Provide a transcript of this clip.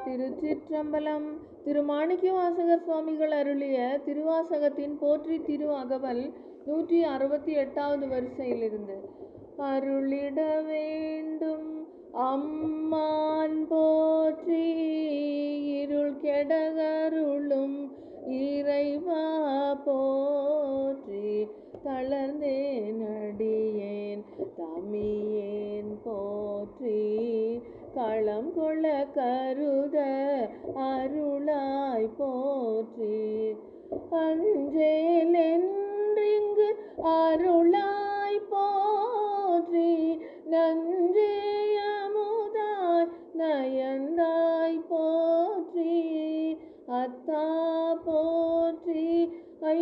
திருச்சிற்றம்பலம். திருமாணிக்கவாசகர் சுவாமிகள் அருளிய திருவாசகத்தின் போற்றி திரு அகவல் 168வது வரிசையிலிருந்து. அருளிட வேண்டும் அம்மான் போற்றி, இருள் கெடகருளும் இறைவா போற்றி, தளர்ந்தேன் அடியேன் தமியேன் போற்றி, களம் கொள கருத அருளாய் போற்றி, அஞ்சேல் என்றிங்கு அருளாய் போற்றி, நஞ்சேயமுதாய் நயந்தாய் போற்றி, அத்தா போற்றி, ஐ